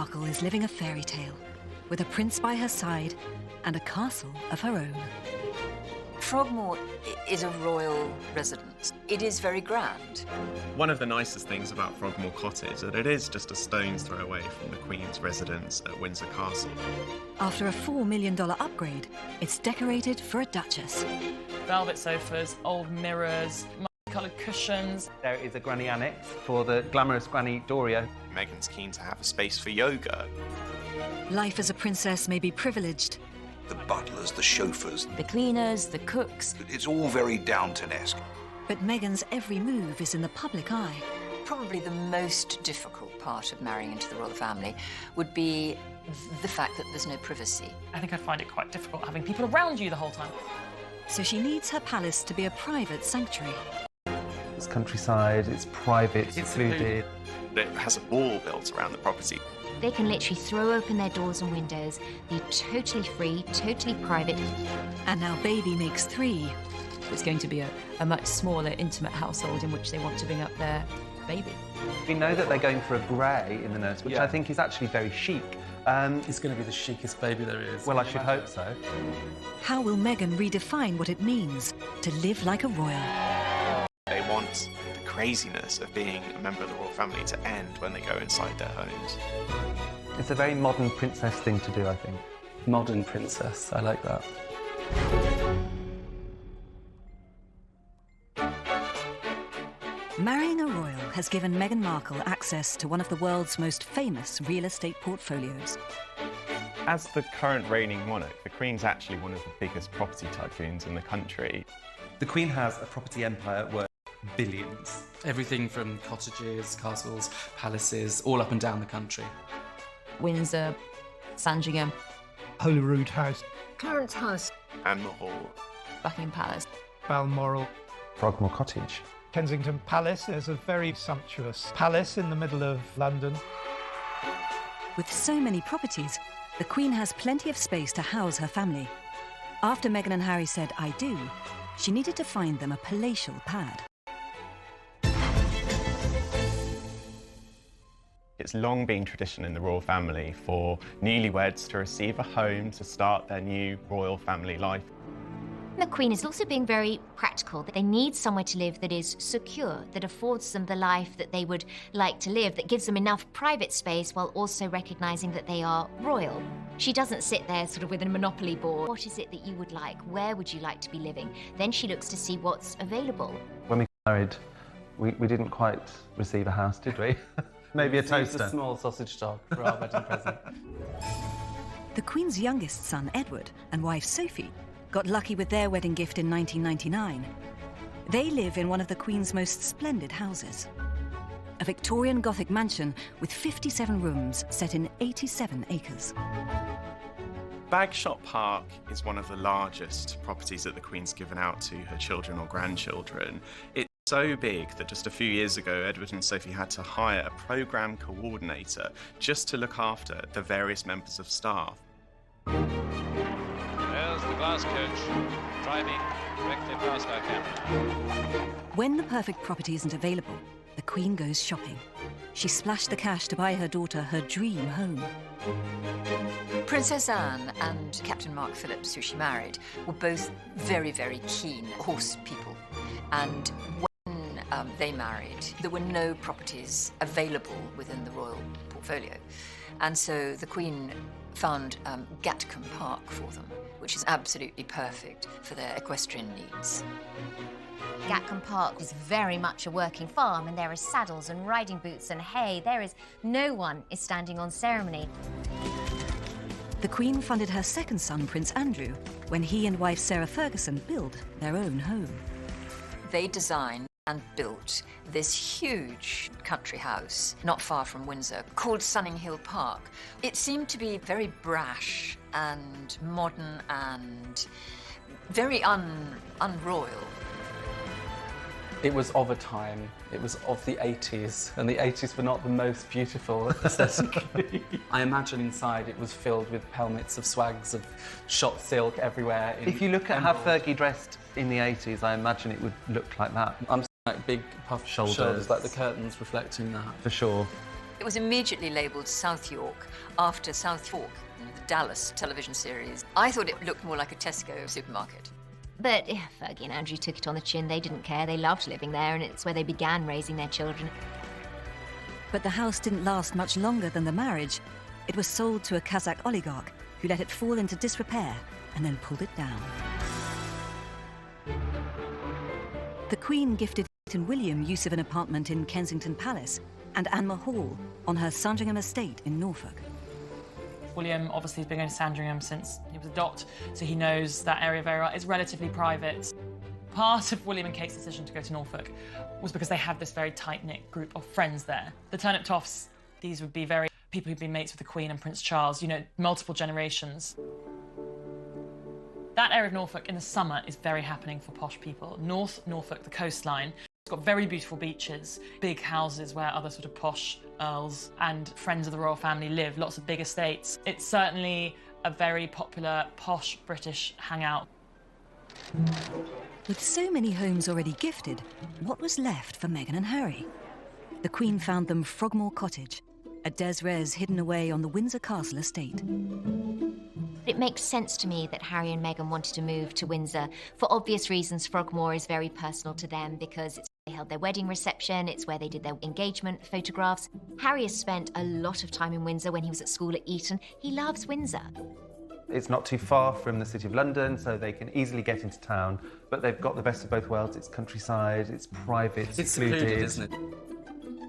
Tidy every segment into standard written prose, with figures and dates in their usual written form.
Markle is living a fairy tale, with a prince by her side and a castle of her own. Frogmore is a royal residence. It is very grand. One of the nicest things about Frogmore Cottage is that it is just a stone's throw away from the Queen's residence at Windsor Castle. After a $4 million upgrade, it's decorated for a duchess. Velvet sofas, old mirrors, multi-coloured cushions. There is a granny annex for the glamorous Granny Doria. Meghan's keen to have a space for yoga. Life as a princess may be privileged, The butlers, the chauffeurs, The cleaners, the cooks. it's all very Downton-esque. but Meghan's every move is in the public eye. Probably the most difficult part of marrying into the royal family would be the fact that there's no privacy. I think I'd find it quite difficult having people around you the whole time. So she needs her palace to be a private sanctuary. It's countryside, it's private, it's secluded. It has a wall built around the property. They can literally throw open their doors and windows, be totally free, totally private. And now baby makes 3. It's going to be a much smaller, intimate household in which they want to bring up their baby. We know that they're going for a grey in the nurse, which I think is actually very chic. It's going to be the chicest baby there is. Well, I should hope so. How will Meghan redefine what it means to live like a royal? They want the craziness of being a member of the royal family to end when they go inside their homes. It's a very modern princess thing to do, I think. Modern princess, I like that. Marrying a royal has given Meghan Markle access to one of the world's most famous real estate portfolios. As the current reigning monarch, the Queen's actually one of the biggest property tycoons in the country. The Queen has a property empire worth billions. Everything from cottages, castles, palaces, all up and down the country. Windsor, Sandringham, Holyrood House, Clarence House. And Mahal. Buckingham Palace. Balmoral, Frogmore Cottage. Kensington Palace. There's a very sumptuous palace in the middle of London. With so many properties, the Queen has plenty of space to house her family. After Meghan and Harry said "I do," she needed to find them a palatial pad. It's long been tradition in the royal family for newlyweds to receive a home to start their new royal family life. The Queen is also being very practical. They need somewhere to live that is secure, that affords them the life that they would like to live, that gives them enough private space while also recognising that they are royal. She doesn't sit there sort of with a monopoly board. What is it that you would like? Where would you like to be living? Then she looks to see what's available. When we got married, we didn't quite receive a house, did we? Maybe a toaster. A small sausage dog for our wedding present. The Queen's youngest son, Edward, and wife Sophie got lucky with their wedding gift in 1999. They live in one of the Queen's most splendid houses. A Victorian Gothic mansion with 57 rooms set in 87 acres. Bagshot Park is one of the largest properties that the Queen's given out to her children or grandchildren. It's so big that just a few years ago, Edward and Sophie had to hire a programme coordinator just to look after the various members of staff. There's the glass coach, driving directly past our camera. When the perfect property isn't available, the Queen goes shopping. She splashed the cash to buy her daughter her dream home. Princess Anne and Captain Mark Phillips, who she married, were both very, very keen horse people. And when they married, there were no properties available within the royal portfolio. And so the Queen found Gatcombe Park for them, which is absolutely perfect for their equestrian needs. Gatcombe Park is very much a working farm, and there are saddles and riding boots and hay. No one is standing on ceremony. The Queen funded her second son, Prince Andrew, when he and wife Sarah Ferguson built their own home. They designed and built this huge country house not far from Windsor called Sunning Hill Park. It seemed to be very brash and modern and very unroyal. It was of a time. It was of the 80s, and the 80s were not the most beautiful aesthetically. I imagine inside it was filled with pelmets of swags of shot silk everywhere. If you look at how Fergie dressed in the 80s, I imagine it would look like that. I'm like big puffed shoulders, like the curtains reflecting that. For sure. It was immediately labelled South York after South Fork, the Dallas television series. I thought it looked more like a Tesco supermarket. But Fergie and Andrew took it on the chin. They didn't care. They loved living there, and it's where they began raising their children. But the house didn't last much longer than the marriage. It was sold to a Kazakh oligarch who let it fall into disrepair and then pulled it down. The Queen gifted William use of an apartment in Kensington Palace and Anma Hall on her Sandringham estate in Norfolk. William obviously has been going to Sandringham since he was a dot, so he knows that area very well. It's relatively private. Part of William and Kate's decision to go to Norfolk was because they had this very tight-knit group of friends there. The Turnip Toffs, these would be very people who'd been mates with the Queen and Prince Charles, you know, multiple generations. That area of Norfolk in the summer is very happening for posh people. North Norfolk, the coastline, it's got very beautiful beaches, big houses where other sort of posh earls and friends of the royal family live, lots of big estates. It's certainly a very popular, posh British hangout. With so many homes already gifted, what was left for Meghan and Harry? The Queen found them Frogmore Cottage, a des res hidden away on the Windsor Castle estate. It makes sense to me that Harry and Meghan wanted to move to Windsor. For obvious reasons, Frogmore is very personal to them because it's where they held their wedding reception, it's where they did their engagement photographs. Harry has spent a lot of time in Windsor when he was at school at Eton. He loves Windsor. It's not too far from the City of London, so they can easily get into town, but they've got the best of both worlds. It's countryside, it's private, it's secluded, isn't it?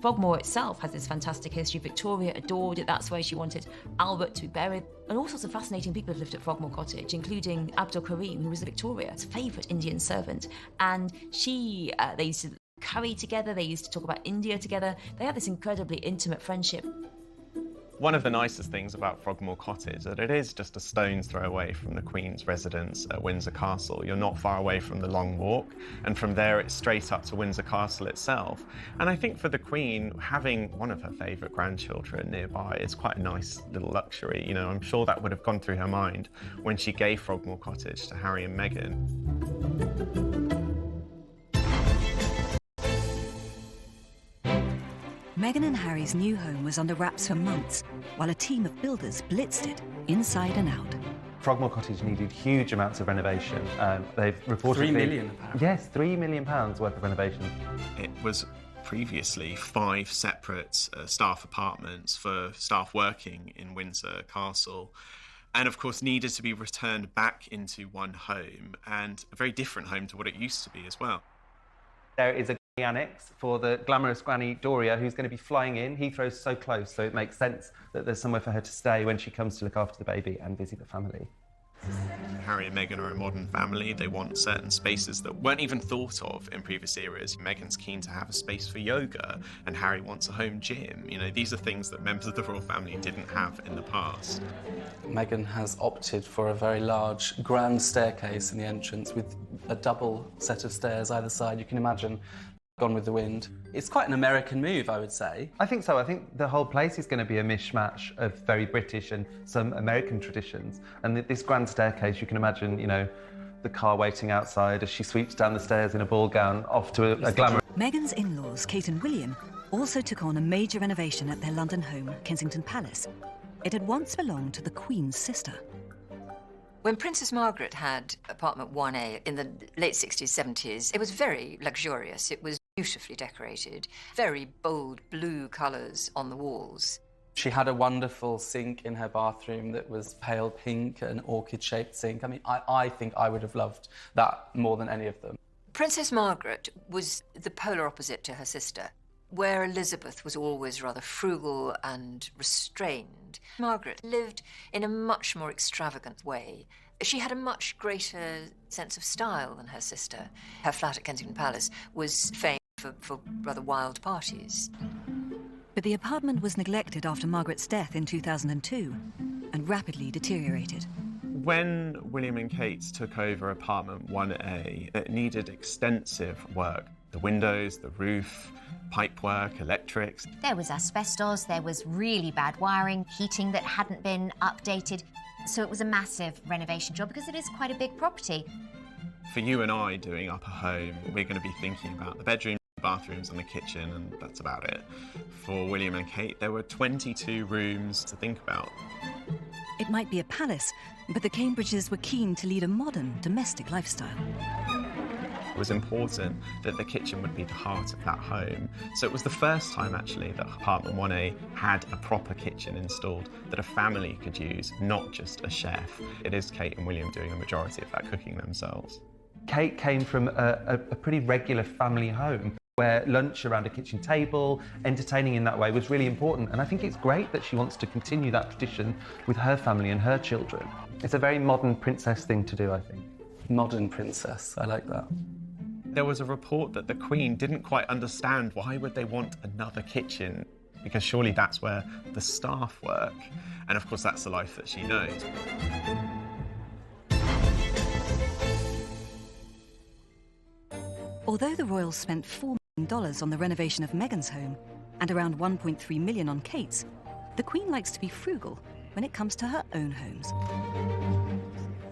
Frogmore itself has this fantastic history. Victoria adored it. That's where she wanted Albert to be buried. And all sorts of fascinating people have lived at Frogmore Cottage, including Abdul Karim, who was Victoria's favourite Indian servant. And they used to curry together. They used to talk about India together. They had this incredibly intimate friendship. One of the nicest things about Frogmore Cottage is that it is just a stone's throw away from the Queen's residence at Windsor Castle. You're not far away from the Long Walk, and from there it's straight up to Windsor Castle itself. And I think for the Queen, having one of her favourite grandchildren nearby is quite a nice little luxury. You know, I'm sure that would have gone through her mind when she gave Frogmore Cottage to Harry and Meghan. Meghan and Harry's new home was under wraps for months, while a team of builders blitzed it inside and out. Frogmore Cottage needed huge amounts of renovation. They've reported... £3 million, apparently. Yes, £3 million worth of renovation. It was previously 5 separate staff apartments for staff working in Windsor Castle, and of course needed to be returned back into one home, and a very different home to what it used to be as well. There is a annex for the glamorous granny Doria, who's going to be flying in. Heathrow's so close, so it makes sense that there's somewhere for her to stay when she comes to look after the baby and visit the family. Harry and Meghan are a modern family. They want certain spaces that weren't even thought of in previous eras. Meghan's keen to have a space for yoga, and Harry wants a home gym. You know, these are things that members of the royal family didn't have in the past. Meghan has opted for a very large grand staircase in the entrance with a double set of stairs either side. You can imagine Gone with the Wind. It's quite an American move, I would say. I think so. I think the whole place is going to be a mishmash of very British and some American traditions. And this grand staircase, you can imagine, you know, the car waiting outside as she sweeps down the stairs in a ball gown off to a glamour. Meghan's in-laws, Kate and William, also took on a major renovation at their London home, Kensington Palace. It had once belonged to the Queen's sister. When Princess Margaret had apartment 1A in the late 60s, 70s, it was very luxurious. It was beautifully decorated, very bold blue colours on the walls. She had a wonderful sink in her bathroom that was pale pink, an orchid-shaped sink. I mean, I think I would have loved that more than any of them. Princess Margaret was the polar opposite to her sister. Where Elizabeth was always rather frugal and restrained, Margaret lived in a much more extravagant way. She had a much greater sense of style than her sister. Her flat at Kensington Palace was famed for rather wild parties. But the apartment was neglected after Margaret's death in 2002 and rapidly deteriorated. When William and Kate took over apartment 1A, it needed extensive work. The windows, the roof, pipework, electrics. There was asbestos, there was really bad wiring, heating that hadn't been updated. So it was a massive renovation job because it is quite a big property. For you and I doing up a home, we're going to be thinking about the bedroom, the bathrooms and a kitchen, and that's about it. For William and Kate, there were 22 rooms to think about. It might be a palace, but the Cambridges were keen to lead a modern, domestic lifestyle. It was important that the kitchen would be the heart of that home. So it was the first time, actually, that apartment 1A had a proper kitchen installed that a family could use, not just a chef. It is Kate and William doing the majority of that cooking themselves. Kate came from a pretty regular family home where lunch around a kitchen table, entertaining in that way was really important. And I think it's great that she wants to continue that tradition with her family and her children. It's a very modern princess thing to do, I think. Modern princess, I like that. There was a report that the Queen didn't quite understand why would they want another kitchen, because surely that's where the staff work. And of course, that's the life that she knows. Although the royals spent $4 million on the renovation of Meghan's home and around $1.3 million on Kate's, the Queen likes to be frugal when it comes to her own homes.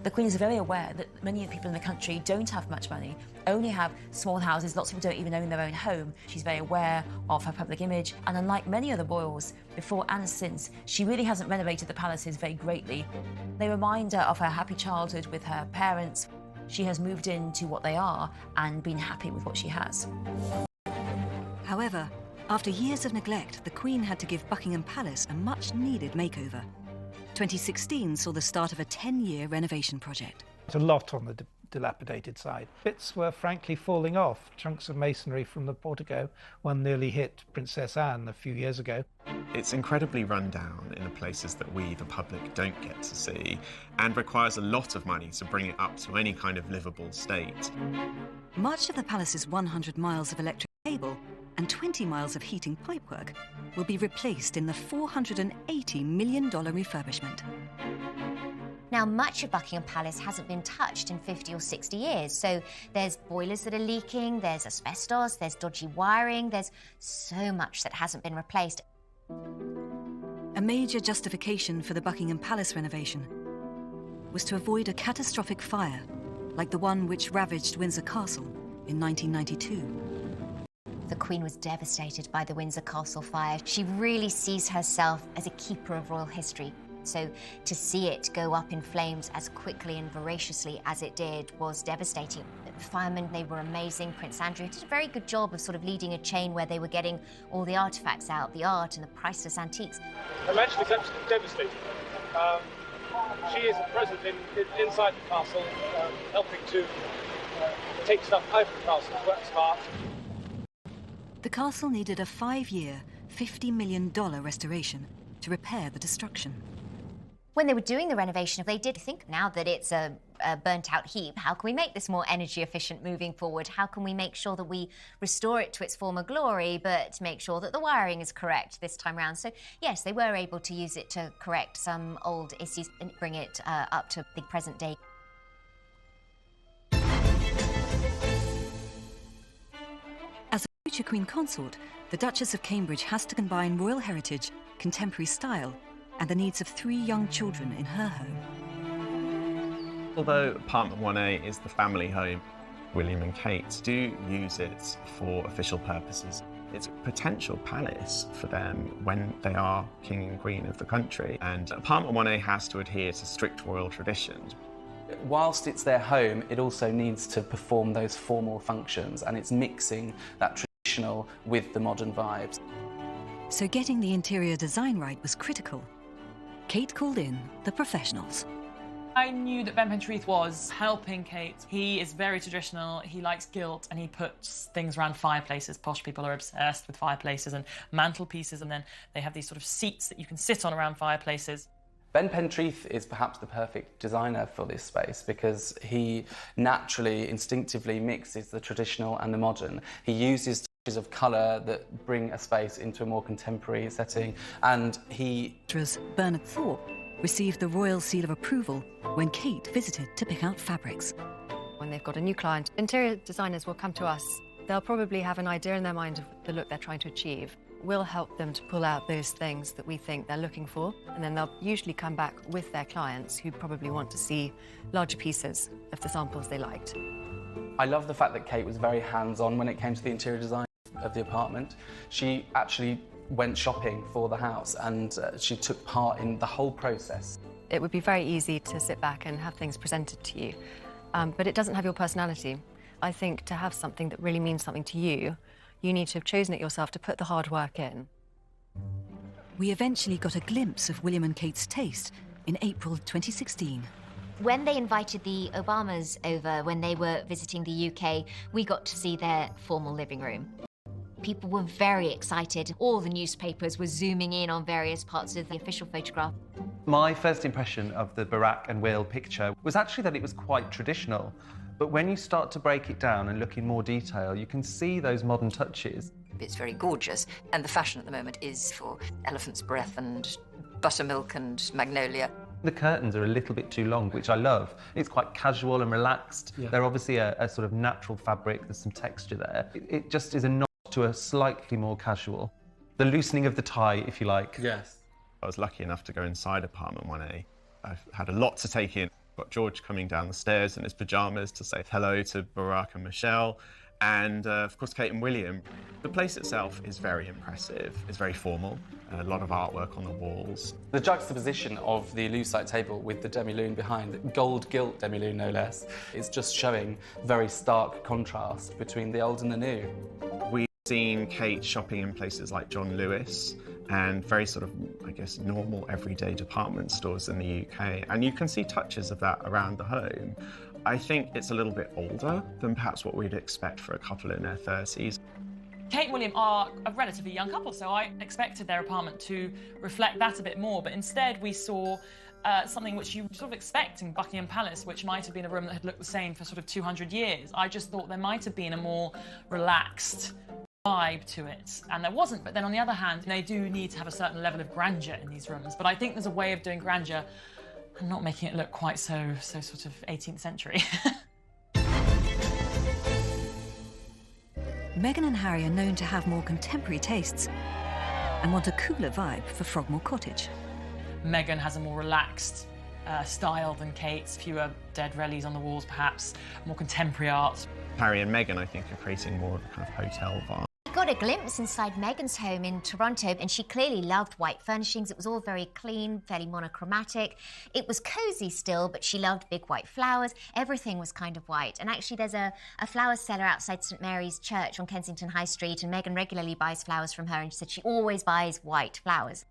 The Queen is very aware that many people in the country don't have much money, only have small houses, lots of people don't even own their own home. She's very aware of her public image, and unlike many other royals, before and since, she really hasn't renovated the palaces very greatly. They remind her of her happy childhood with her parents. She has moved into what they are and been happy with what she has. However, after years of neglect, the Queen had to give Buckingham Palace a much-needed makeover. 2016 saw the start of a 10-year renovation project. It's a lot on the dilapidated side. Bits were frankly falling off. Chunks of masonry from the portico, one nearly hit Princess Anne a few years ago. It's incredibly run down in the places that we, the public, don't get to see, and requires a lot of money to bring it up to any kind of livable state. Much of the palace's 100 miles of electric cable and 20 miles of heating pipework will be replaced in the $480 million refurbishment. Now, much of Buckingham Palace hasn't been touched in 50 or 60 years, so there's boilers that are leaking, there's asbestos, there's dodgy wiring, there's so much that hasn't been replaced. A major justification for the Buckingham Palace renovation was to avoid a catastrophic fire like the one which ravaged Windsor Castle in 1992. The Queen was devastated by the Windsor Castle fire. She really sees herself as a keeper of royal history. So to see it go up in flames as quickly and voraciously as it did was devastating. The firemen, they were amazing. Prince Andrew did a very good job of sort of leading a chain where they were getting all the artifacts out, the art and the priceless antiques. Her Majesty's absolutely devastated. She is at present inside the castle, helping to take stuff out of the castle, works hard. The castle needed a 5-year, $50 million restoration to repair the destruction. When they were doing the renovation, they did think, now that it's a burnt-out heap, how can we make this more energy efficient moving forward? How can we make sure that we restore it to its former glory, but make sure that the wiring is correct this time round? So, yes, they were able to use it to correct some old issues and bring it up to the present day. As a future Queen Consort, the Duchess of Cambridge has to combine royal heritage, contemporary style, and the needs of 3 young children in her home. Although apartment 1A is the family home, William and Kate do use it for official purposes. It's a potential palace for them when they are king and queen of the country, and apartment 1A has to adhere to strict royal traditions. Whilst it's their home, it also needs to perform those formal functions, and it's mixing that traditional with the modern vibes. So getting the interior design right was critical. Kate called in the professionals. I knew that Ben Pentreath was helping Kate. He is very traditional, he likes gilt, and he puts things around fireplaces. Posh people are obsessed with fireplaces and mantelpieces, and then they have these sort of seats that you can sit on around fireplaces. Ben Pentreath is perhaps the perfect designer for this space because he naturally, instinctively mixes the traditional and the modern. He uses touches of colour that bring a space into a more contemporary setting, and he... Bernard Thorpe received the Royal Seal of Approval when Kate visited to pick out fabrics. When they've got a new client, interior designers will come to us. They'll probably have an idea in their mind of the look they're trying to achieve. We'll help them to pull out those things that we think they're looking for, and then they'll usually come back with their clients who probably want to see larger pieces of the samples they liked. I love the fact that Kate was very hands-on when it came to the interior design of the apartment. She actually went shopping for the house and she took part in the whole process. It would be very easy to sit back and have things presented to you, but it doesn't have your personality. I think to have something that really means something to you, you need to have chosen it yourself, to put the hard work in. We eventually got a glimpse of William and Kate's taste in April 2016. When they invited the Obamas over when they were visiting the UK, we got to see their formal living room. People were very excited. All the newspapers were zooming in on various parts of the official photograph. My first impression of the Barack and Will picture was actually that it was quite traditional. But when you start to break it down and look in more detail, you can see those modern touches. It's very gorgeous, and the fashion at the moment is for elephant's breath and buttermilk and magnolia. The curtains are a little bit too long, which I love. It's quite casual and relaxed. Yeah. They're obviously a sort of natural fabric. There's some texture there. It just is a nod to a slightly more casual. The loosening of the tie, if you like. Yes. I was lucky enough to go inside apartment 1A. I've had a lot to take in. Got George coming down the stairs in his pyjamas to say hello to Barack and Michelle. And of course, Kate and William. The place itself is very impressive. It's very formal, a lot of artwork on the walls. The juxtaposition of the lucite table with the demi-lune behind, gold gilt demi-lune no less, is just showing very stark contrast between the old and the new. We've seen Kate shopping in places like John Lewis and very sort of, I guess, normal everyday department stores in the UK. And you can see touches of that around the home. I think it's a little bit older than perhaps what we'd expect for a couple in their 30s. Kate and William are a relatively young couple, so I expected their apartment to reflect that a bit more, but instead we saw something which you sort of expect in Buckingham Palace, which might have been a room that had looked the same for sort of 200 years. I just thought there might have been a more relaxed vibe to it, and there wasn't. But then on the other hand, they do need to have a certain level of grandeur in these rooms, but I think there's a way of doing grandeur and not making it look quite so sort of 18th century. Meghan and Harry are known to have more contemporary tastes and want a cooler vibe for Frogmore Cottage. Meghan has a more relaxed style than Kate's, fewer dead relics on the walls perhaps, more contemporary art. Harry and Meghan, I think, are creating more of a kind of hotel vibe. Got a glimpse inside Meghan's home in Toronto, and she clearly loved white furnishings. It was all very clean, fairly monochromatic. It was cosy still, but she loved big white flowers. Everything was kind of white. And actually there's a flower seller outside St Mary's Church on Kensington High Street, and Meghan regularly buys flowers from her, and she said she always buys white flowers.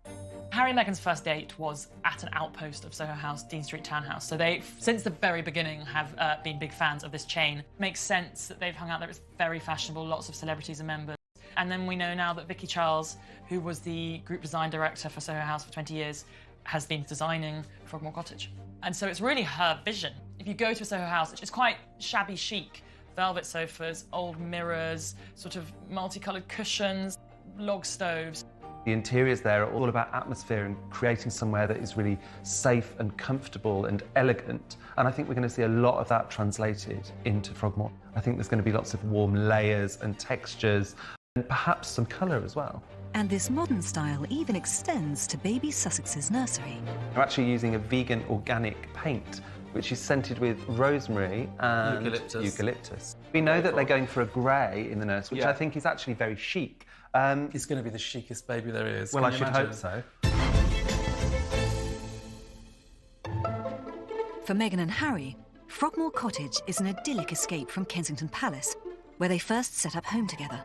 Harry and Meghan's first date was at an outpost of Soho House, Dean Street Townhouse. So they, since the very beginning, have been big fans of this chain. Makes sense that they've hung out there. It's very fashionable, lots of celebrities and members. And then we know now that Vicky Charles, who was the group design director for Soho House for 20 years, has been designing Frogmore Cottage. And so it's really her vision. If you go to a Soho House, it's quite shabby chic. Velvet sofas, old mirrors, sort of multicoloured cushions, log stoves. The interiors there are all about atmosphere and creating somewhere that is really safe and comfortable and elegant. And I think we're going to see a lot of that translated into Frogmore. I think there's going to be lots of warm layers and textures, and perhaps some colour as well. And this modern style even extends to baby Sussex's nursery. They're actually using a vegan organic paint, which is scented with rosemary and eucalyptus. We know that they're going for a grey in the nursery, which I think is actually very chic. It's going to be the chicest baby there is. Well, I should hope so. For Meghan and Harry, Frogmore Cottage is an idyllic escape from Kensington Palace, where they first set up home together.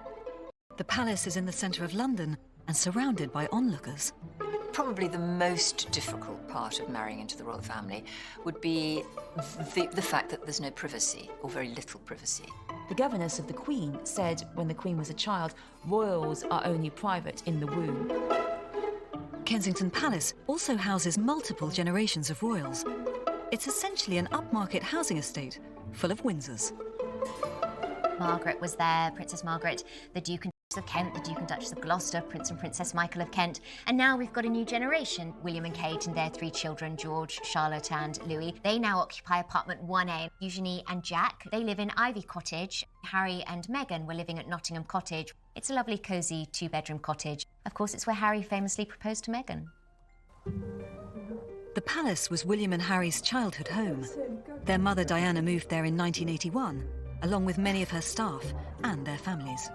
The palace is in the centre of London and surrounded by onlookers. Probably the most difficult part of marrying into the royal family would be the fact that there's no privacy, or very little privacy. The governess of the Queen said when the Queen was a child, royals are only private in the womb. Kensington Palace also houses multiple generations of royals. It's essentially an upmarket housing estate full of Windsors. Margaret was there, Princess Margaret, the Duke and Duchess of Kent, the Duke and Duchess of Gloucester, Prince and Princess Michael of Kent. And now we've got a new generation, William and Kate and their 3 children, George, Charlotte and Louis. They now occupy apartment 1A. Eugenie and Jack, they live in Ivy Cottage. Harry and Meghan were living at Nottingham Cottage. It's a lovely, cosy 2-bedroom cottage. Of course, it's where Harry famously proposed to Meghan. The palace was William and Harry's childhood home. Their mother Diana moved there in 1981, along with many of her staff and their families.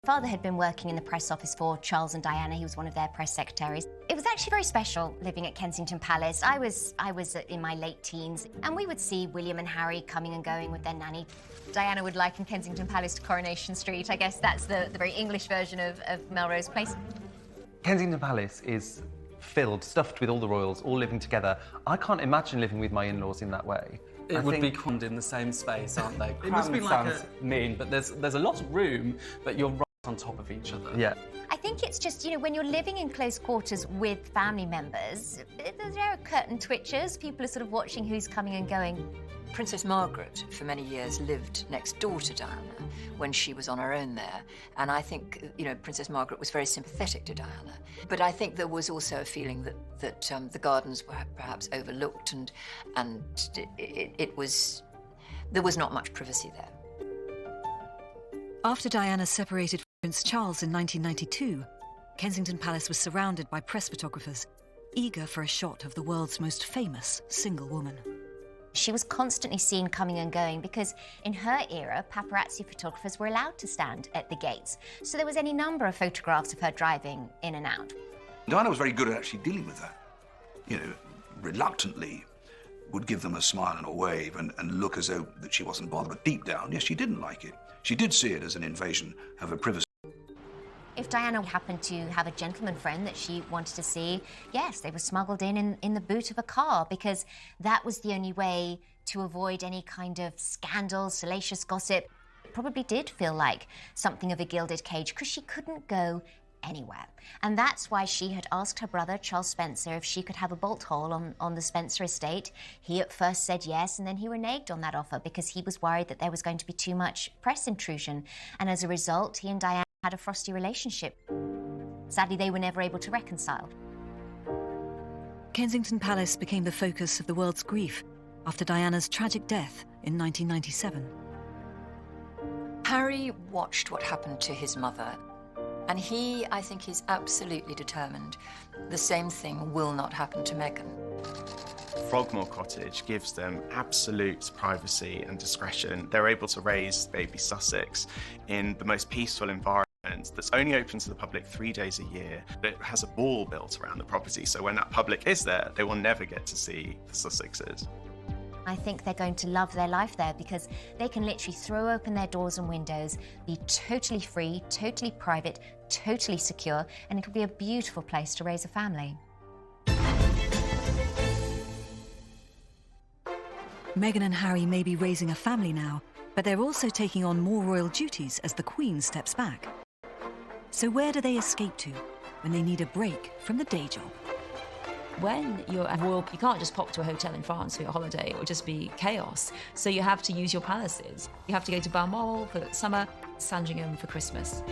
Father had been working in the press office for Charles and Diana. He was one of their press secretaries. It was actually very special living at Kensington Palace. I was in my late teens, and we would see William and Harry coming and going with their nanny. Diana would liken Kensington Palace to Coronation Street. I guess that's the very English version of Melrose Place. Kensington Palace is filled, stuffed with all the royals, all living together. I can't imagine living with my in-laws in that way. It would be crammed in the same space, aren't they? It must be Crammed like sounds mean, but there's a lot of room, but you're right on top of each other. Yeah. I think it's just, when you're living in close quarters with family members, there are curtain twitchers. People are sort of watching who's coming and going. Princess Margaret, for many years, lived next door to Diana when she was on her own there. And I think, Princess Margaret was very sympathetic to Diana. But I think there was also a feeling that the gardens were perhaps overlooked and there was not much privacy there. After Diana separated from Prince Charles in 1992, Kensington Palace was surrounded by press photographers, eager for a shot of the world's most famous single woman. She was constantly seen coming and going because in her era, paparazzi photographers were allowed to stand at the gates. So there was any number of photographs of her driving in and out. Diana was very good at actually dealing with that. Reluctantly would give them a smile and a wave and look as though that she wasn't bothered. But deep down, yes, she didn't like it. She did see it as an invasion of her privacy. If Diana happened to have a gentleman friend that she wanted to see, yes, they were smuggled in the boot of a car because that was the only way to avoid any kind of scandal, salacious gossip. It probably did feel like something of a gilded cage because she couldn't go anywhere. And that's why she had asked her brother, Charles Spencer, if she could have a bolt hole on the Spencer estate. He at first said yes, and then he reneged on that offer because he was worried that there was going to be too much press intrusion. And as a result, he and Diana had a frosty relationship. Sadly, they were never able to reconcile. Kensington Palace became the focus of the world's grief after Diana's tragic death in 1997. Harry watched what happened to his mother, and he, I think, is absolutely determined the same thing will not happen to Meghan. Frogmore Cottage gives them absolute privacy and discretion. They're able to raise baby Sussex in the most peaceful environment that's only open to the public 3 days a year. It has a wall built around the property, so when that public is there, they will never get to see the Sussexes. I think they're going to love their life there because they can literally throw open their doors and windows, be totally free, totally private, totally secure, and it'll be a beautiful place to raise a family. Meghan and Harry may be raising a family now, but they're also taking on more royal duties as the Queen steps back. So where do they escape to when they need a break from the day job? When you're a royal, you can't just pop to a hotel in France for your holiday. It would just be chaos. So you have to use your palaces. You have to go to Balmoral for summer, Sandringham for Christmas.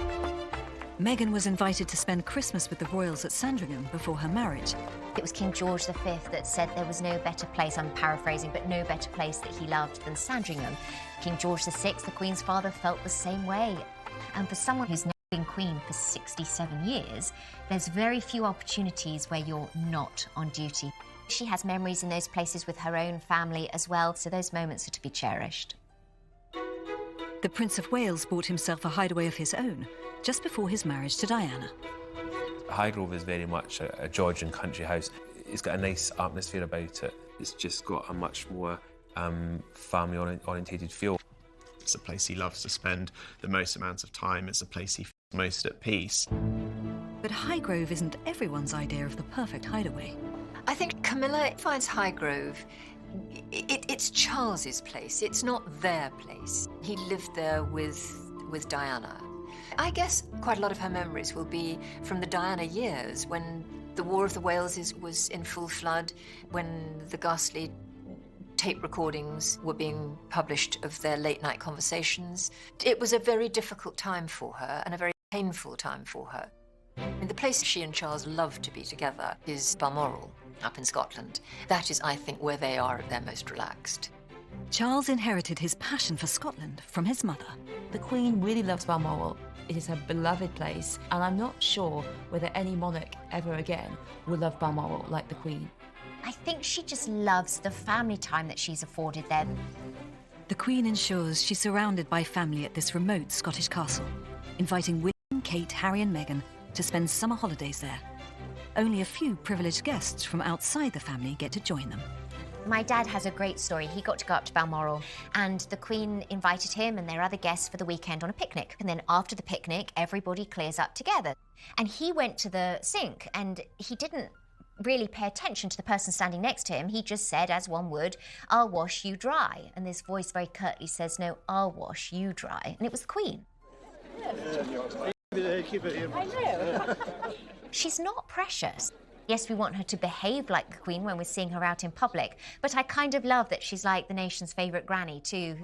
Meghan was invited to spend Christmas with the royals at Sandringham before her marriage. It was King George V that said there was no better place, I'm paraphrasing, but no better place that he loved than Sandringham. King George VI, the Queen's father, felt the same way. And for someone who's now been Queen for 67 years, there's very few opportunities where you're not on duty. She has memories in those places with her own family as well, so those moments are to be cherished. The Prince of Wales bought himself a hideaway of his own just before his marriage to Diana. Highgrove is very much a Georgian country house. It's got a nice atmosphere about it. It's just got a much more family-orientated feel. It's a place he loves to spend the most amount of time. It's a place he feels most at peace. But Highgrove isn't everyone's idea of the perfect hideaway. I think Camilla finds Highgrove, it's Charles's place. It's not their place. He lived there with Diana. I guess quite a lot of her memories will be from the Diana years when the War of the Waleses was in full flood, when the ghastly tape recordings were being published of their late-night conversations. It was a very difficult time for her and a very painful time for her. And the place she and Charles love to be together is Balmoral, up in Scotland. That is, I think, where they are at their most relaxed. Charles inherited his passion for Scotland from his mother. The Queen really loves Balmoral. It is her beloved place, and I'm not sure whether any monarch ever again will love Balmoral like the Queen. I think she just loves the family time that she's afforded there. The Queen ensures she's surrounded by family at this remote Scottish castle, inviting William, Kate, Harry and Meghan to spend summer holidays there. Only a few privileged guests from outside the family get to join them. My dad has a great story. He got to go up to Balmoral and the Queen invited him and their other guests for the weekend on a picnic. And then after the picnic, everybody clears up together. And he went to the sink and he didn't really pay attention to the person standing next to him. He just said, as one would, "I'll wash you dry." And this voice very curtly says, "No, I'll wash you dry." And it was the Queen. I know. She's not precious. Yes, we want her to behave like the Queen when we're seeing her out in public, but I kind of love that she's like the nation's favourite granny too.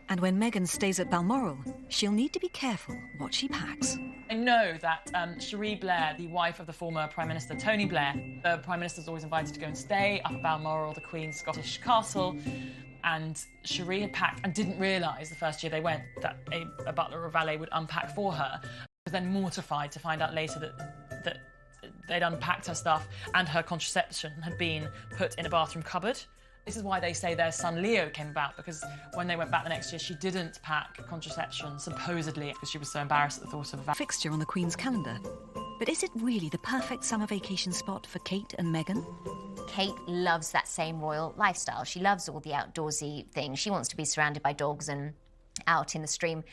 And when Meghan stays at Balmoral, she'll need to be careful what she packs. I know that Cherie Blair, the wife of the former Prime Minister Tony Blair, the Prime Minister's always invited to go and stay up at Balmoral, the Queen's Scottish castle, and Cherie had packed and didn't realise the first year they went that a butler or valet would unpack for her. Was then mortified to find out later that they'd unpacked her stuff and her contraception had been put in a bathroom cupboard. This is why they say their son Leo came about, because when they went back the next year, she didn't pack contraception, supposedly, because she was so embarrassed at the thought of a fixture on the Queen's calendar. But is it really the perfect summer vacation spot for Kate and Meghan? Kate loves that same royal lifestyle. She loves all the outdoorsy things. She wants to be surrounded by dogs and out in the stream.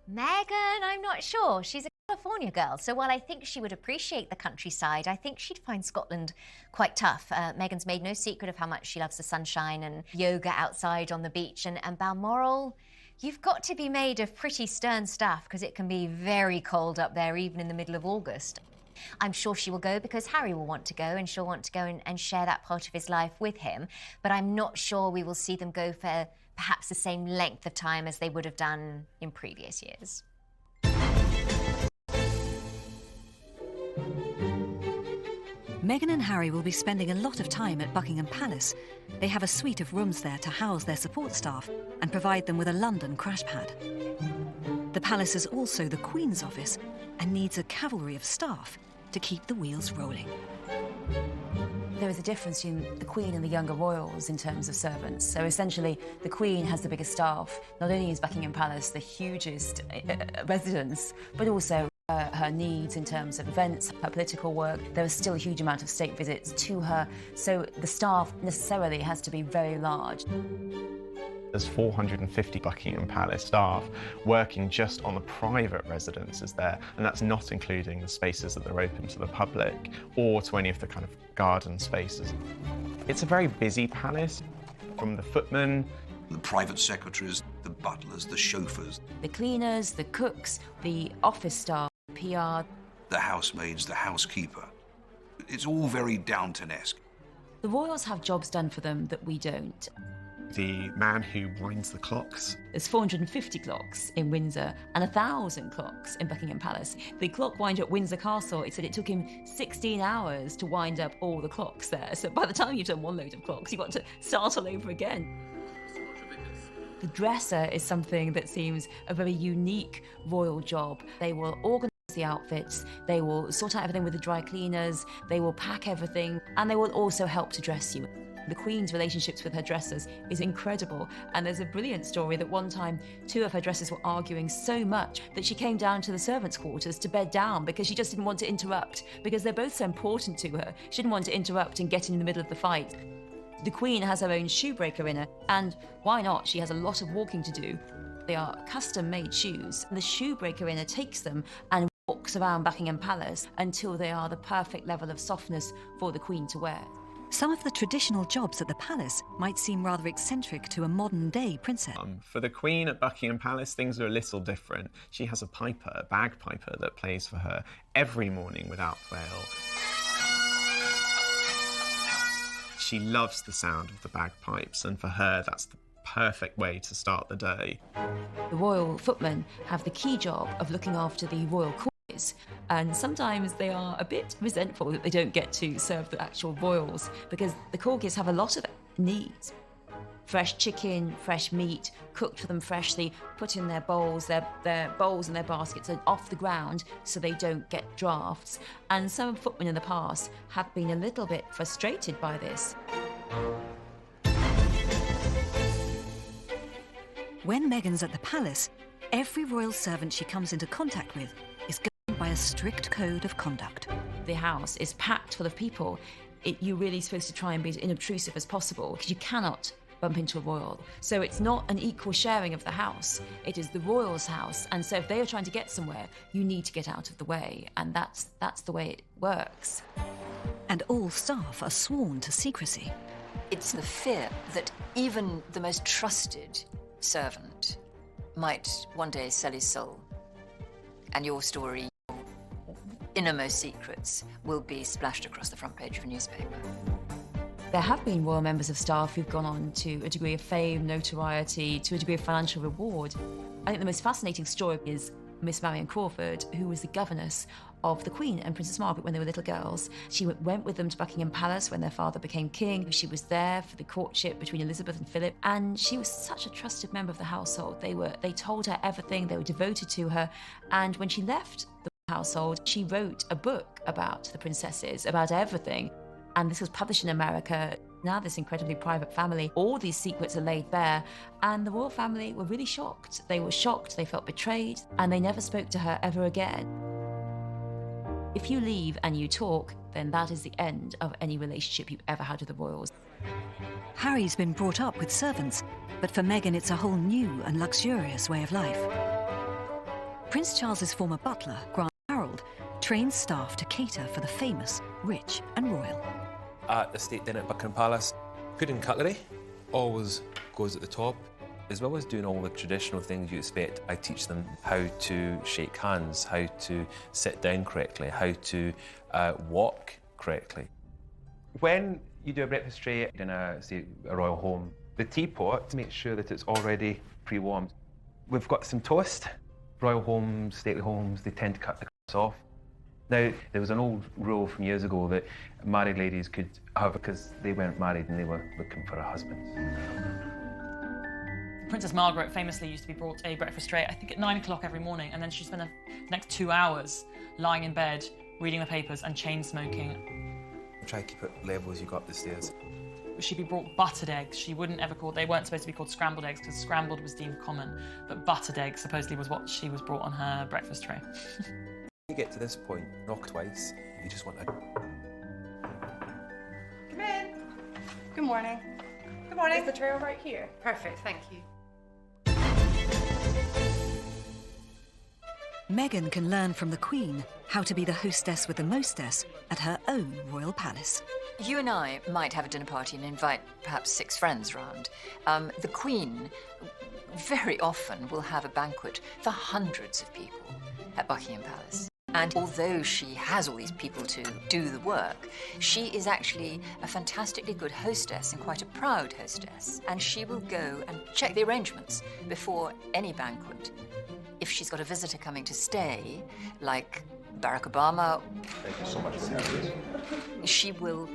Meghan, I'm not sure. She's a California girl, so while I think she would appreciate the countryside, I think she'd find Scotland quite tough. Meghan's made no secret of how much she loves the sunshine and yoga outside on the beach, and Balmoral, you've got to be made of pretty stern stuff because it can be very cold up there even in the middle of August. I'm sure she will go because Harry will want to go and she'll want to go and share that part of his life with him, but I'm not sure we will see them go for perhaps the same length of time as they would have done in previous years. Meghan and Harry will be spending a lot of time at Buckingham Palace. They have a suite of rooms there to house their support staff and provide them with a London crash pad. The palace is also the Queen's office and needs a cavalry of staff to keep the wheels rolling. There is a difference between the Queen and the younger royals in terms of servants. So essentially, the Queen has the biggest staff. Not only is Buckingham Palace the hugest residence, but also her needs in terms of events, her political work. There is still a huge amount of state visits to her, so the staff necessarily has to be very large. There's 450 Buckingham Palace staff working just on the private residences there, and that's not including the spaces that are open to the public or to any of the kind of garden spaces. It's a very busy palace, from the footmen, the private secretaries, the butlers, the chauffeurs, the cleaners, the cooks, the office staff, PR, the housemaids, the housekeeper. It's all very Downton-esque. The royals have jobs done for them that we don't. The man who winds the clocks. There's 450 clocks in Windsor and 1,000 clocks in Buckingham Palace. The clock winder at Windsor Castle, it said it took him 16 hours to wind up all the clocks there. So by the time you've done one load of clocks, you've got to start all over again. The dresser is something that seems a very unique royal job. They will organise the outfits, they will sort out everything with the dry cleaners, they will pack everything, and they will also help to dress you. The Queen's relationships with her dressers is incredible, and there's a brilliant story that one time 2 of her dressers were arguing so much that she came down to the servants' quarters to bed down because she just didn't want to interrupt, because they're both so important to her. She didn't want to interrupt and get in the middle of the fight. The Queen has her own shoe breaker in her, and why not? She has a lot of walking to do. They are custom-made shoes. The shoe breaker in her takes them and walks around Buckingham Palace until they are the perfect level of softness for the Queen to wear. Some of the traditional jobs at the palace might seem rather eccentric to a modern-day princess. For the Queen at Buckingham Palace, things are a little different. She has a piper, a bagpiper, that plays for her every morning without fail. She loves the sound of the bagpipes, and for her, that's the perfect way to start the day. The royal footmen have the key job of looking after the royal corgis, and sometimes they are a bit resentful that they don't get to serve the actual royals, because the corgis have a lot of needs. Fresh chicken, fresh meat, cooked for them freshly, put in their bowls and their baskets and off the ground so they don't get drafts. And some footmen in the past have been a little bit frustrated by this. When Meghan's at the palace, every royal servant she comes into contact with is governed by a strict code of conduct. The house is packed full of people. You're really supposed to try and be as inobtrusive as possible because you cannot bump into a royal. So it's not an equal sharing of the house. It is the royal's house. And so if they are trying to get somewhere, you need to get out of the way. And that's the way it works. And all staff are sworn to secrecy. It's the fear that even the most trusted servant might one day sell his soul. And your story, your innermost secrets, will be splashed across the front page of a newspaper. There have been royal members of staff who've gone on to a degree of fame, notoriety, to a degree of financial reward. I think the most fascinating story is Miss Marion Crawford, who was the governess of the Queen and Princess Margaret when they were little girls. She went with them to Buckingham Palace when their father became king. She was there for the courtship between Elizabeth and Philip, and she was such a trusted member of the household. They told her everything, they were devoted to her, and when she left the household, she wrote a book about the princesses, about everything. And this was published in America. Now this incredibly private family, all these secrets are laid bare, and the royal family were really shocked. They were shocked, they felt betrayed, and they never spoke to her ever again. If you leave and you talk, then that is the end of any relationship you've ever had with the royals. Harry's been brought up with servants, but for Meghan it's a whole new and luxurious way of life. Prince Charles's former butler, Grant Harold, trains staff to cater for the famous, rich and royal. At the state dinner at Buckingham Palace, food and cutlery always goes at the top. As well as doing all the traditional things you expect, I teach them how to shake hands, how to sit down correctly, how to walk correctly. When you do a breakfast tray in a royal home, the teapot, make sure that it's already pre-warmed. We've got some toast. Royal homes, stately homes, they tend to cut the crusts off. Now, there was an old rule from years ago that married ladies could have because they weren't married and they were looking for a husband. Princess Margaret famously used to be brought a breakfast tray, I think at 9 o'clock every morning, and then she'd spend the next 2 hours lying in bed, reading the papers and chain smoking. Try to keep it level as you go up the stairs. She'd be brought buttered eggs. They weren't supposed to be called scrambled eggs because scrambled was deemed common, but buttered eggs supposedly was what she was brought on her breakfast tray. You get to this point, knock twice, if you just want to... Come in. Good morning. Good morning. Is the tray right here? Perfect, thank you. Meghan can learn from the Queen how to be the hostess with the mostess at her own royal palace. You and I might have a dinner party and invite perhaps 6 friends round. The Queen very often will have a banquet for hundreds of people at Buckingham Palace. And although she has all these people to do the work, she is actually a fantastically good hostess and quite a proud hostess. And she will go and check the arrangements before any banquet. If she's got a visitor coming to stay, like Barack Obama, Thank you so much for the she will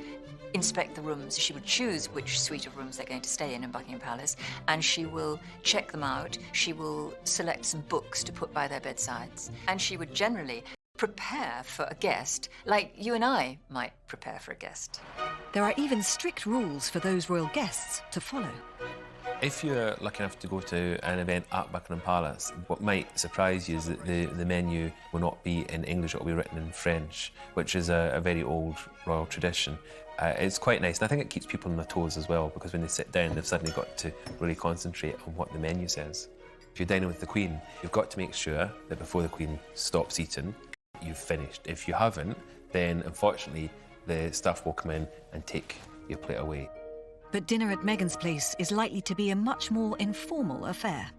inspect the rooms. She would choose which suite of rooms they're going to stay in Buckingham Palace, and she will check them out. She will select some books to put by their bedsides, and she would generally prepare for a guest like you and I might prepare for a guest. There are even strict rules for those royal guests to follow. If you're lucky enough to go to an event at Buckingham Palace, what might surprise you is that the menu will not be in English, it will be written in French, which is a very old royal tradition. It's quite nice, and I think it keeps people on their toes as well, because when they sit down, they've suddenly got to really concentrate on what the menu says. If you're dining with the Queen, you've got to make sure that before the Queen stops eating, you've finished. If you haven't, then unfortunately, the staff will come in and take your plate away. But dinner at Meghan's place is likely to be a much more informal affair.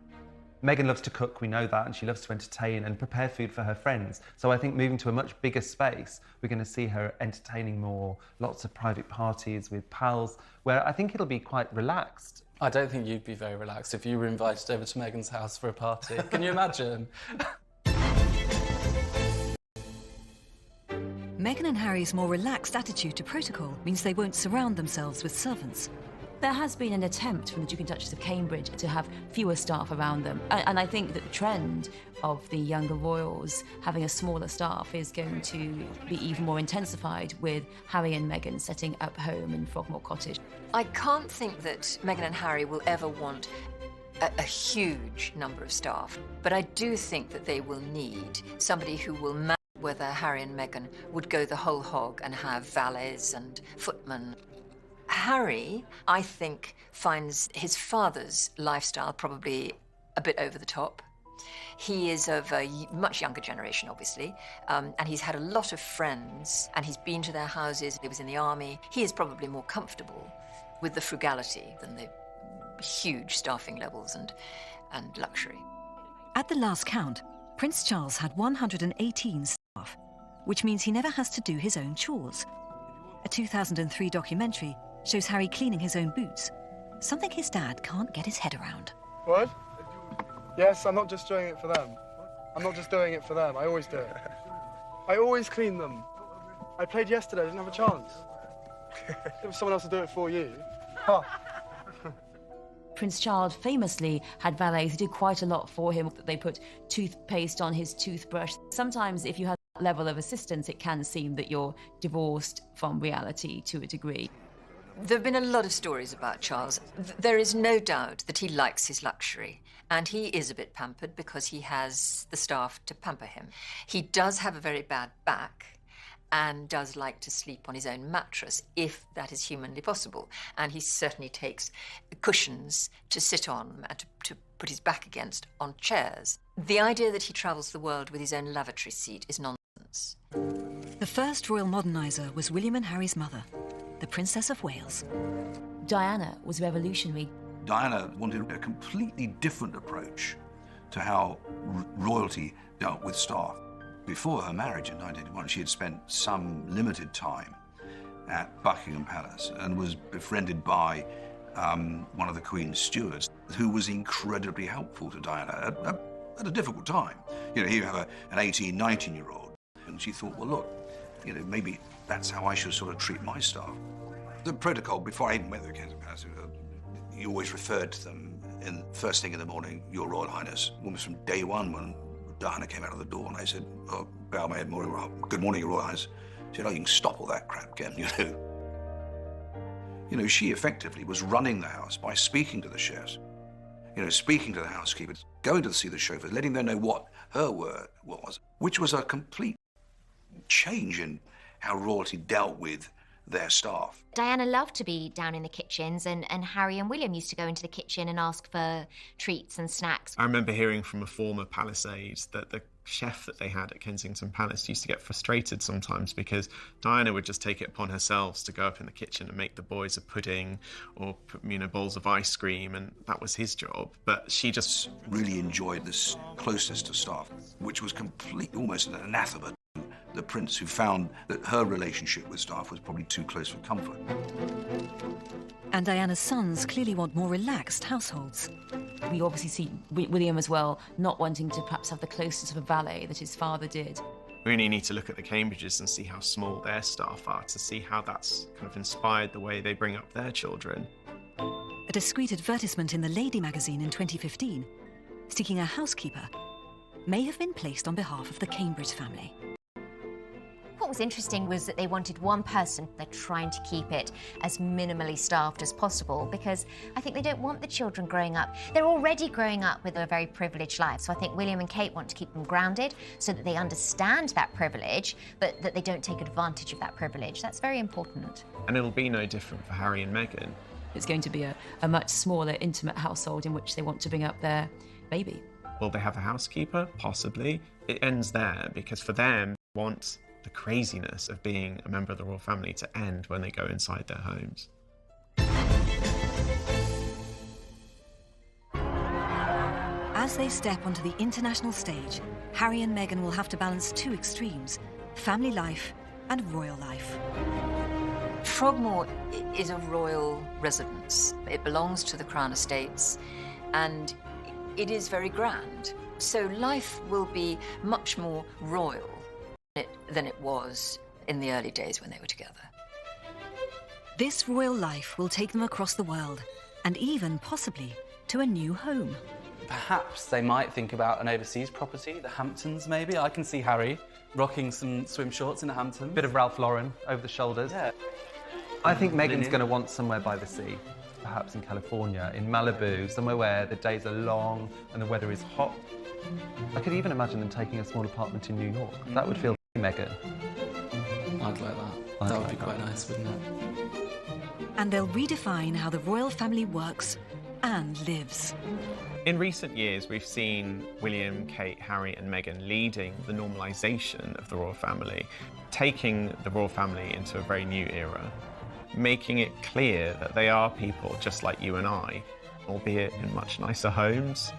Meghan loves to cook, we know that, and she loves to entertain and prepare food for her friends. So I think moving to a much bigger space, we're going to see her entertaining more, lots of private parties with pals, where I think it'll be quite relaxed. I don't think you'd be very relaxed if you were invited over to Meghan's house for a party. Can you imagine? Meghan and Harry's more relaxed attitude to protocol means they won't surround themselves with servants. There has been an attempt from the Duke and Duchess of Cambridge to have fewer staff around them. And I think that the trend of the younger royals having a smaller staff is going to be even more intensified with Harry and Meghan setting up home in Frogmore Cottage. I can't think that Meghan and Harry will ever want a huge number of staff. But I do think that they will need somebody who will manage whether Harry and Meghan would go the whole hog and have valets and footmen. Harry, I think, finds his father's lifestyle probably a bit over the top. He is of a much younger generation, obviously, and he's had a lot of friends, and he's been to their houses. He was in the army. He is probably more comfortable with the frugality than the huge staffing levels and luxury. At the last count, Prince Charles had 118 staff, which means he never has to do his own chores. A 2003 documentary shows Harry cleaning his own boots, something his dad can't get his head around. What? Yes, I'm not just doing it for them. I'm not just doing it for them. I always do it. I always clean them. I played yesterday. I didn't have a chance. There was someone else to do it for you. Huh. Prince Charles famously had valets who did quite a lot for him. They put toothpaste on his toothbrush. Sometimes if you have that level of assistance, it can seem that you're divorced from reality to a degree. There have been a lot of stories about Charles. There is no doubt that he likes his luxury, and he is a bit pampered because he has the staff to pamper him. He does have a very bad back and does like to sleep on his own mattress, if that is humanly possible. And he certainly takes cushions to sit on and to put his back against on chairs. The idea that he travels the world with his own lavatory seat is nonsense. The first royal moderniser was William and Harry's mother, the Princess of Wales. Diana was revolutionary. Diana wanted a completely different approach to how royalty dealt with staff. Before her marriage in 1981, she had spent some limited time at Buckingham Palace and was befriended by one of the Queen's stewards, who was incredibly helpful to Diana at a difficult time. You know, you have an 18, 19-year-old, and she thought, well, look, you know, maybe that's how I should sort of treat my staff. The protocol, before I even went to Kensington Palace, you always referred to them first thing in the morning, Your Royal Highness. Almost from day one when Diana came out of the door and I said, oh, bow my head, good morning, Your Royal Highness. She said, oh, you can stop all that crap, Ken, you know. You know, she effectively was running the house by speaking to the chefs, you know, speaking to the housekeepers, going to see the chauffeurs, letting them know what her word was, which was a complete change in how royalty dealt with their staff. Diana loved to be down in the kitchens, and Harry and William used to go into the kitchen and ask for treats and snacks. I remember hearing from a former palace aide that the chef that they had at Kensington Palace used to get frustrated sometimes because Diana would just take it upon herself to go up in the kitchen and make the boys a pudding or, you know, bowls of ice cream, and that was his job. But she just really enjoyed this closeness to staff, which was completely almost an anathema. The prince, who found that her relationship with staff was probably too close for comfort. And Diana's sons clearly want more relaxed households. We obviously see William as well not wanting to perhaps have the closeness of a valet that his father did. We really need to look at the Cambridges and see how small their staff are to see how that's kind of inspired the way they bring up their children. A discreet advertisement in the Lady magazine in 2015, seeking a housekeeper, may have been placed on behalf of the Cambridge family. What was interesting was that they wanted one person. They're trying to keep it as minimally staffed as possible because I think they don't want the children growing up. They're already growing up with a very privileged life. So I think William and Kate want to keep them grounded so that they understand that privilege, but that they don't take advantage of that privilege. That's very important. And it'll be no different for Harry and Meghan. It's going to be a much smaller, intimate household in which they want to bring up their baby. Will they have a housekeeper? Possibly. It ends there because for them, they want the craziness of being a member of the royal family to end when they go inside their homes. As they step onto the international stage, Harry and Meghan will have to balance two extremes: family life and royal life. Frogmore is a royal residence. It belongs to the Crown Estates, and it is very grand. So life will be much more royal than it was in the early days when they were together. This royal life will take them across the world, and even possibly to a new home. Perhaps they might think about an overseas property, the Hamptons maybe. I can see Harry rocking some swim shorts in the Hamptons. Bit of Ralph Lauren over the shoulders. Yeah. I think Meghan's going to want somewhere by the sea. perhaps in California, in Malibu, somewhere where the days are long and the weather is hot. I could even imagine them taking a small apartment in New York. That would feel Meghan. I'd like that. That would be quite nice, wouldn't it? And they'll redefine how the royal family works and lives. In recent years, we've seen William, Kate, Harry and Meghan leading the normalisation of the royal family, taking the royal family into a very new era, making it clear that they are people just like you and I, albeit in much nicer homes.